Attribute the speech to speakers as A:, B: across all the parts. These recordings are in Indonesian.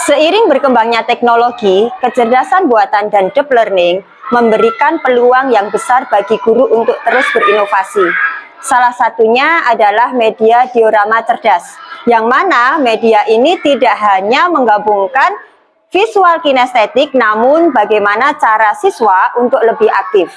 A: Seiring berkembangnya teknologi, kecerdasan buatan dan deep learning memberikan peluang yang besar bagi guru untuk terus berinovasi. Salah satunya adalah media diorama cerdas, yang mana media ini tidak hanya menggabungkan visual kinestetik, namun bagaimana cara siswa untuk lebih aktif.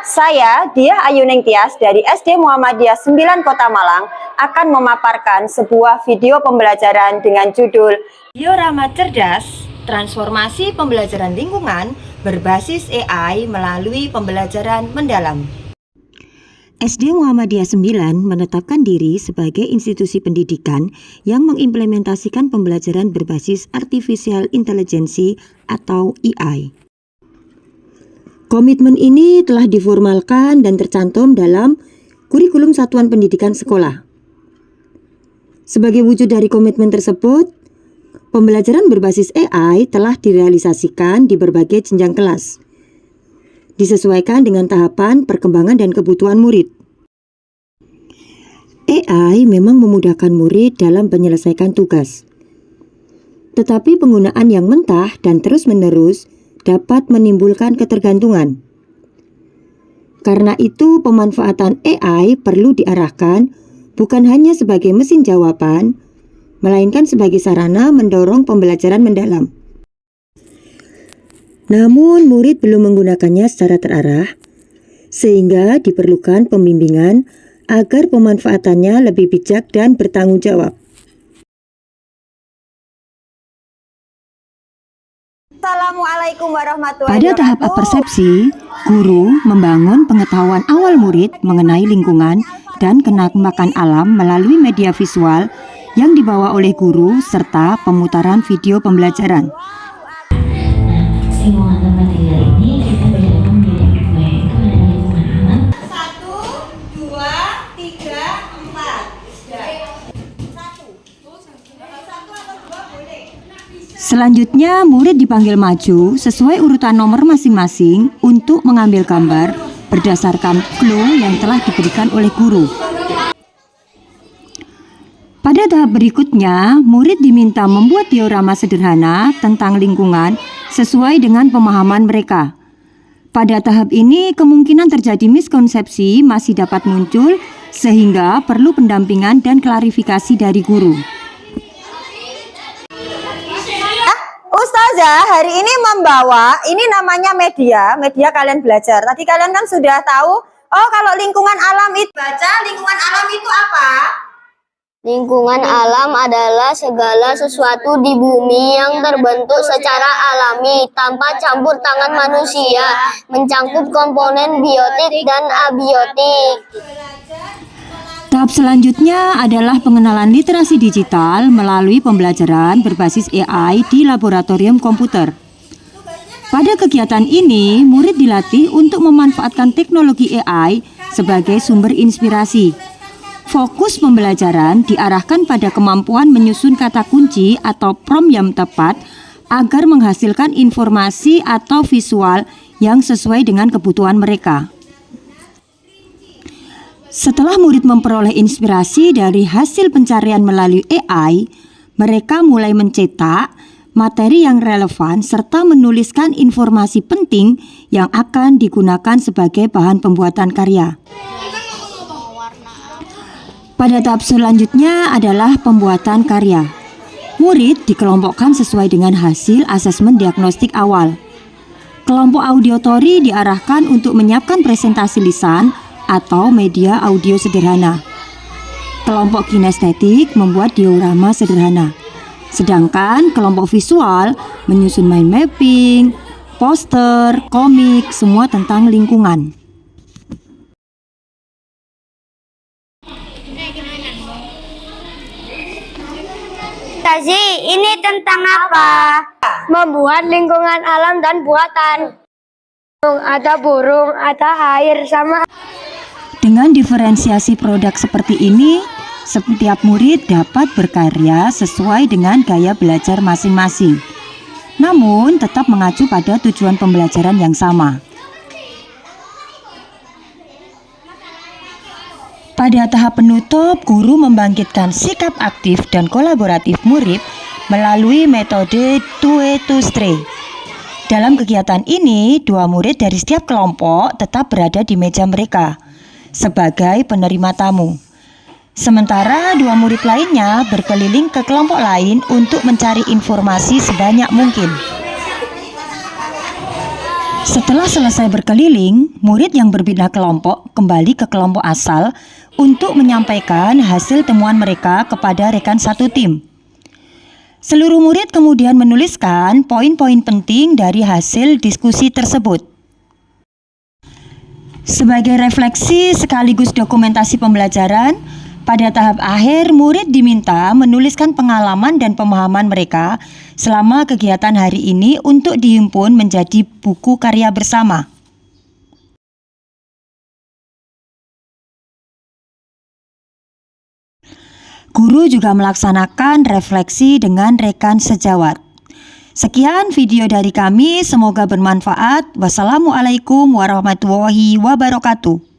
A: Saya, Diah Ayuning Tias dari SD Muhammadiyah 9 Kota Malang, akan memaparkan sebuah video pembelajaran dengan judul Diorama Cerdas, Transformasi Pembelajaran Lingkungan berbasis AI melalui pembelajaran mendalam. SD Muhammadiyah 9 menetapkan diri sebagai institusi pendidikan yang mengimplementasikan pembelajaran berbasis Artificial Intelligence atau AI. Komitmen ini telah diformalkan dan tercantum dalam kurikulum satuan pendidikan sekolah. Sebagai wujud dari komitmen tersebut, pembelajaran berbasis AI telah direalisasikan di berbagai jenjang kelas, disesuaikan dengan tahapan perkembangan dan kebutuhan murid. AI memang memudahkan murid dalam menyelesaikan tugas, tetapi penggunaan yang mentah dan terus-menerus dapat menimbulkan ketergantungan. Karena itu, pemanfaatan AI perlu diarahkan bukan hanya sebagai mesin jawaban, melainkan sebagai sarana mendorong pembelajaran mendalam. Namun, murid belum menggunakannya secara terarah, sehingga diperlukan pembimbingan agar pemanfaatannya lebih bijak dan bertanggung jawab. Assalamualaikum warahmatullahi wabarakatuh. Pada tahap persepsi, guru membangun pengetahuan awal murid mengenai lingkungan dan kenikmatan alam melalui media visual yang dibawa oleh guru serta pemutaran video pembelajaran. Lingkungan tempat tinggal ini kita bedakan menjadi dua, yaitu ada lingkungan alam. 1, 2, 3, 4. Selanjutnya, murid dipanggil maju sesuai urutan nomor masing-masing untuk mengambil gambar berdasarkan clue yang telah diberikan oleh guru. Pada tahap berikutnya, murid diminta membuat diorama sederhana tentang lingkungan sesuai dengan pemahaman mereka. Pada tahap ini, kemungkinan terjadi miskonsepsi masih dapat muncul sehingga perlu pendampingan dan klarifikasi dari guru. Ustazah hari ini membawa, ini namanya media kalian belajar. Tadi kalian kan sudah tahu, oh kalau lingkungan alam itu, baca lingkungan alam itu apa?
B: Lingkungan alam adalah segala sesuatu di bumi yang terbentuk secara alami tanpa campur tangan manusia, mencakup komponen biotik dan abiotik.
A: Tahap selanjutnya adalah pengenalan literasi digital melalui pembelajaran berbasis AI di laboratorium komputer. Pada kegiatan ini, murid dilatih untuk memanfaatkan teknologi AI sebagai sumber inspirasi. Fokus pembelajaran diarahkan pada kemampuan menyusun kata kunci atau prompt yang tepat agar menghasilkan informasi atau visual yang sesuai dengan kebutuhan mereka. Setelah murid memperoleh inspirasi dari hasil pencarian melalui AI, mereka mulai mencetak materi yang relevan serta menuliskan informasi penting yang akan digunakan sebagai bahan pembuatan karya. Pada tahap selanjutnya adalah pembuatan karya. Murid dikelompokkan sesuai dengan hasil asesmen diagnostik awal. Kelompok auditory diarahkan untuk menyiapkan presentasi lisan atau media audio sederhana. Kelompok kinestetik membuat diorama sederhana. Sedangkan kelompok visual menyusun mind mapping, poster, komik, semua tentang lingkungan.
B: Tazi, ini tentang apa? Membuat lingkungan alam dan buatan. Ada burung, ada air, sama.
A: Dengan diferensiasi produk seperti ini, setiap murid dapat berkarya sesuai dengan gaya belajar masing-masing. Namun, tetap mengacu pada tujuan pembelajaran yang sama. Pada tahap penutup, guru membangkitkan sikap aktif dan kolaboratif murid
C: melalui metode Two to Three. Dalam kegiatan ini, 2 murid dari setiap kelompok tetap berada di meja mereka sebagai penerima tamu. Sementara 2 murid lainnya berkeliling ke kelompok lain untuk mencari informasi sebanyak mungkin. Setelah selesai berkeliling, murid yang berpindah kelompok kembali ke kelompok asal untuk menyampaikan hasil temuan mereka kepada rekan satu tim. Seluruh murid kemudian menuliskan poin-poin penting dari hasil diskusi tersebut. Sebagai refleksi sekaligus dokumentasi pembelajaran, pada tahap akhir murid diminta menuliskan pengalaman dan pemahaman mereka selama kegiatan hari ini untuk dihimpun menjadi buku karya bersama. Guru juga melaksanakan refleksi dengan rekan sejawat. Sekian video dari kami, semoga bermanfaat. Wassalamualaikum warahmatullahi wabarakatuh.